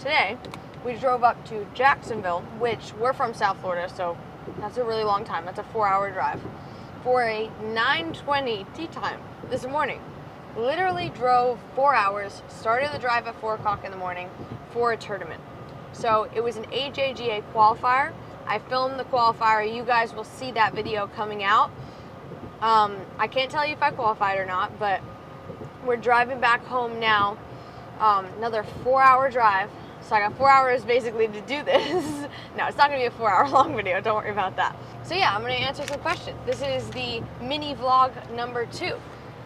today we drove up to Jacksonville, which we're from South Florida, so that's a really long time. That's a 4-hour drive for a 9:20 tee time this morning. Literally drove 4 hours, started the drive at 4 o'clock in the morning for a tournament. So it was an AJGA qualifier. I filmed the qualifier. You guys will see that video coming out. I can't tell you if I qualified or not, but we're driving back home now. Another 4-hour drive. So I got 4 hours basically to do this. No, it's not going to be a 4-hour long video. Don't worry about that. So yeah, I'm going to answer some questions. This is the mini vlog number 2.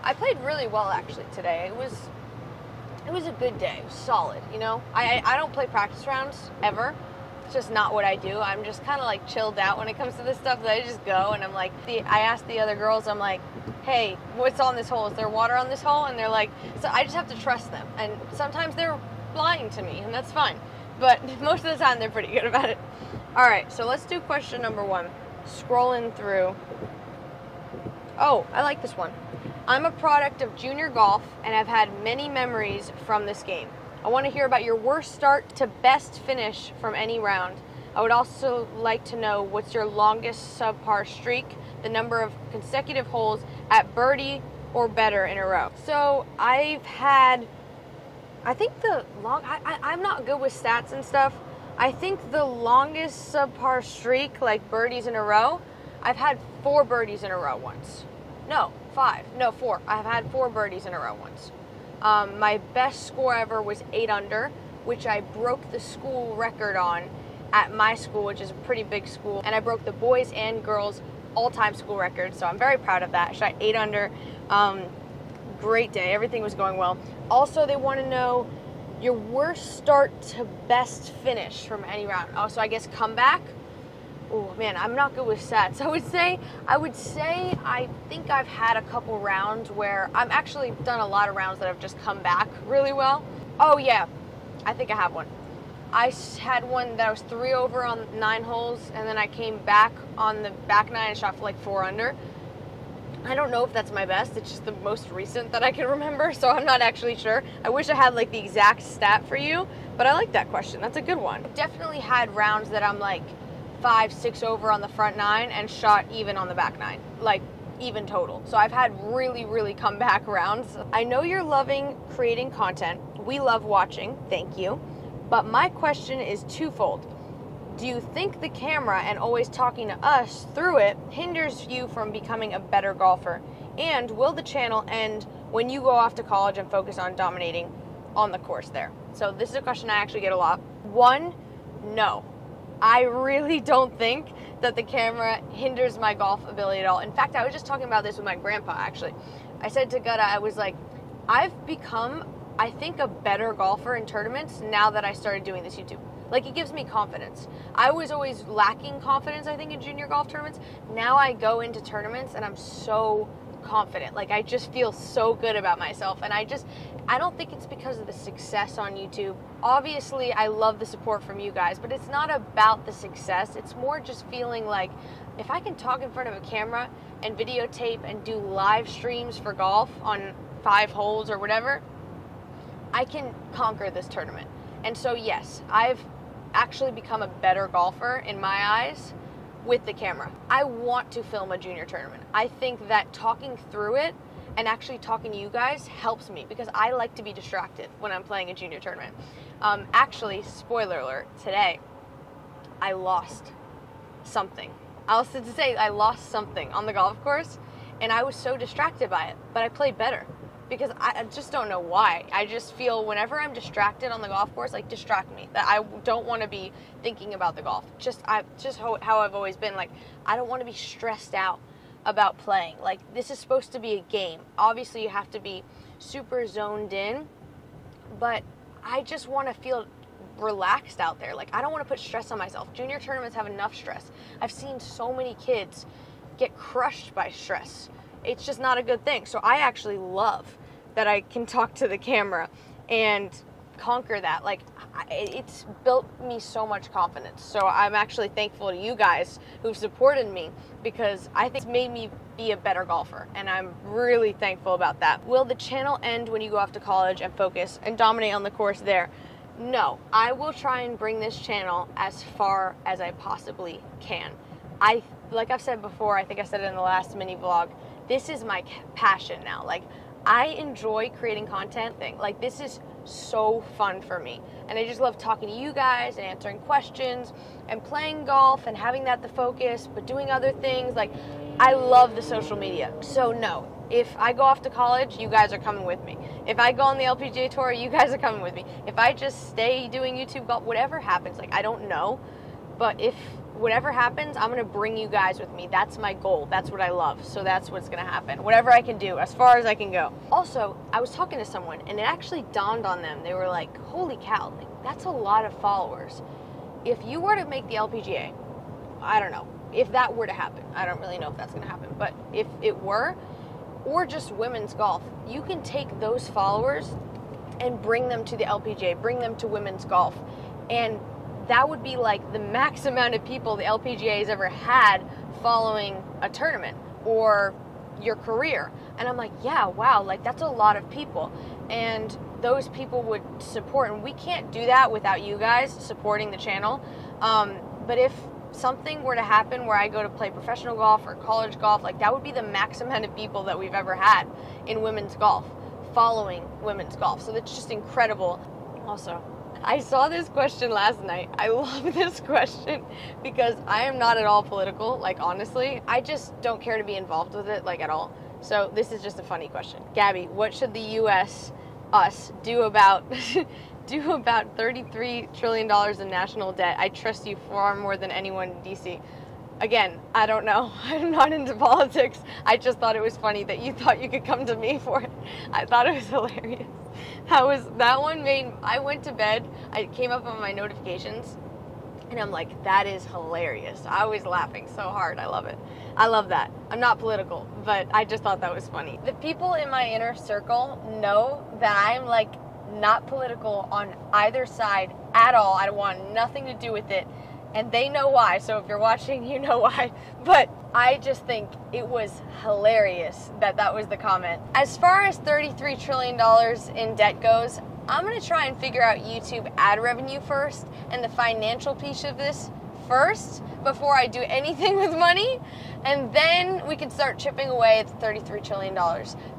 I played really well actually today. It was a good day. It was solid, you know. I don't play practice rounds ever. It's just not what I do. I'm just kind of like chilled out when it comes to this stuff. That I just go and I'm like, I asked the other girls, I'm like, hey, what's on this hole? Is there water on this hole? And they're like, so I just have to trust them. And sometimes they're lying to me, and that's fine. But most of the time, they're pretty good about it. All right, so let's do question number 1. Scrolling through. Oh, I like this one. I'm a product of junior golf, and I've had many memories from this game. I want to hear about your worst start to best finish from any round. I would also like to know what's your longest subpar streak, the number of consecutive holes at birdie or better in a row. So I've had, I think I'm not good with stats and stuff. I think the longest subpar streak, like birdies in a row, I've had 4 birdies in a row once. No, 5. No, 4. I've had 4 birdies in a row once. My best score ever was 8 under, which I broke the school record on at my school, which is a pretty big school. And I broke the boys and girls all-time school record, so I'm very proud of that. I shot 8 under. Great day. Everything was going well. Also, they want to know your worst start to best finish from any round. Oh, so I guess comeback. Oh man, I'm not good with stats. I would say I think I've had a couple rounds where I've actually done a lot of rounds that have just come back really well. Oh yeah, I think I have one. I had one that was 3 over on 9 holes, and then I came back on the back 9 and shot for like 4 under. I don't know if that's my best. It's just the most recent that I can remember, so I'm not actually sure. I wish I had like the exact stat for you, but I like that question. That's a good one. I've definitely had rounds that I'm like 5, 6 over on the front 9 and shot even on the back 9, like even total. So I've had really, really comeback rounds. I know you're loving creating content. We love watching. Thank you. But my question is twofold. Do you think the camera and always talking to us through it hinders you from becoming a better golfer? And will the channel end when you go off to college and focus on dominating on the course there? So this is a question I actually get a lot. 1, no. I really don't think that the camera hinders my golf ability at all. In fact, I was just talking about this with my grandpa, actually. I said to Gutta, I was like, I've become, I think, a better golfer in tournaments now that I started doing this YouTube. Like, it gives me confidence. I was always lacking confidence, I think, in junior golf tournaments. Now I go into tournaments and I'm so confident. Like, I just feel so good about myself. And I don't think it's because of the success on YouTube. Obviously, I love the support from you guys, but it's not about the success. It's more just feeling like if I can talk in front of a camera and videotape and do live streams for golf on 5 holes or whatever, I can conquer this tournament. And so, yes, I've actually become a better golfer in my eyes with the camera. I want to film a junior tournament. I think that talking through it and actually talking to you guys helps me because I like to be distracted when I'm playing a junior tournament. Actually, spoiler alert, today I lost something. I lost something on the golf course and I was so distracted by it, but I played better. Because I just don't know why. I just feel whenever I'm distracted on the golf course, like, distract me. That I don't want to be thinking about the golf. Just how I've always been. Like, I don't want to be stressed out about playing. Like, this is supposed to be a game. Obviously, you have to be super zoned in. But I just want to feel relaxed out there. Like, I don't want to put stress on myself. Junior tournaments have enough stress. I've seen so many kids get crushed by stress. It's just not a good thing. So I actually love that I can talk to the camera and conquer that. Like, it's built me so much confidence. So I'm actually thankful to you guys who've supported me because I think it's made me be a better golfer. And I'm really thankful about that. Will the channel end when you go off to college and focus and dominate on the course there? no, I will try and bring this channel as far as I possibly can. Like I've said before, I think I said it in the last mini vlog, this is my passion now. Like, I enjoy creating content. Like, this is so fun for me. And I just love talking to you guys and answering questions and playing golf and having that the focus, but doing other things. Like, I love the social media. So no, if I go off to college, you guys are coming with me. If I go on the LPGA tour, you guys are coming with me. If I just stay doing YouTube golf, whatever happens, like, I don't know. But if whatever happens, I'm going to bring you guys with me. That's my goal. That's what I love. So that's what's going to happen. Whatever I can do, as far as I can go. Also, I was talking to someone, and it actually dawned on them. They were like, holy cow, like, that's a lot of followers. If you were to make the LPGA, I don't know, if that were to happen, I don't really know if that's going to happen, but if it were, or just women's golf, you can take those followers and bring them to the LPGA, bring them to women's golf, and that would be like the max amount of people the LPGA has ever had following a tournament or your career. And I'm like, yeah, wow, like, that's a lot of people. And those people would support, and we can't do that without you guys supporting the channel. But if something were to happen where I go to play professional golf or college golf, like, that would be the max amount of people that we've ever had in women's golf, following women's golf. So that's just incredible. Also, I saw this question last night. I love this question because I am not at all political, like, honestly. I just don't care to be involved with it, like, at all. So this is just a funny question. Gabby, what should the U.S., us, do about $33 trillion in national debt? I trust you far more than anyone in D.C. Again, I don't know. I'm not into politics. I just thought it was funny that you thought you could come to me for it. I thought it was hilarious. That one made, I went to bed, I came up on my notifications, and I'm like, that is hilarious. I was laughing so hard. I love it. I love that. I'm not political, but I just thought that was funny. The people in my inner circle know that I'm, like, not political on either side at all. I want nothing to do with it. And they know why, so if you're watching, you know why. But I just think it was hilarious that that was the comment. As far as $33 trillion in debt goes, I'm going to try and figure out YouTube ad revenue first and the financial piece of this first before I do anything with money. And then we can start chipping away at the $33 trillion.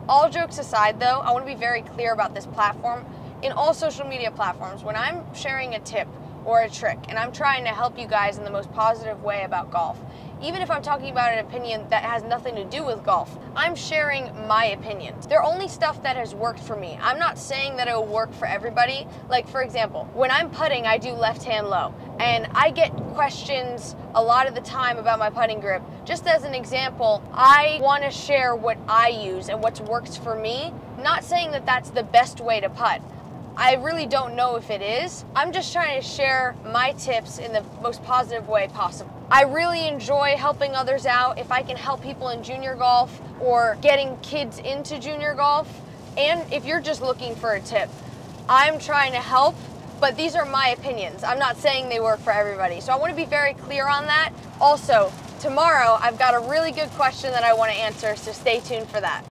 All jokes aside, though, I want to be very clear about this platform. In all social media platforms, when I'm sharing a tip or a trick, and I'm trying to help you guys in the most positive way about golf, even if I'm talking about an opinion that has nothing to do with golf, I'm sharing my opinions. They're only stuff that has worked for me. I'm not saying that it will work for everybody. Like, for example, when I'm putting, I do left hand low, and I get questions a lot of the time about my putting grip. Just as an example, I want to share what I use and what's worked for me, not saying that that's the best way to putt. I really don't know if it is. I'm just trying to share my tips in the most positive way possible. I really enjoy helping others out. If I can help people in junior golf or getting kids into junior golf, and if you're just looking for a tip, I'm trying to help, but these are my opinions. I'm not saying they work for everybody. So I want to be very clear on that. Also, tomorrow I've got a really good question that I want to answer, so stay tuned for that.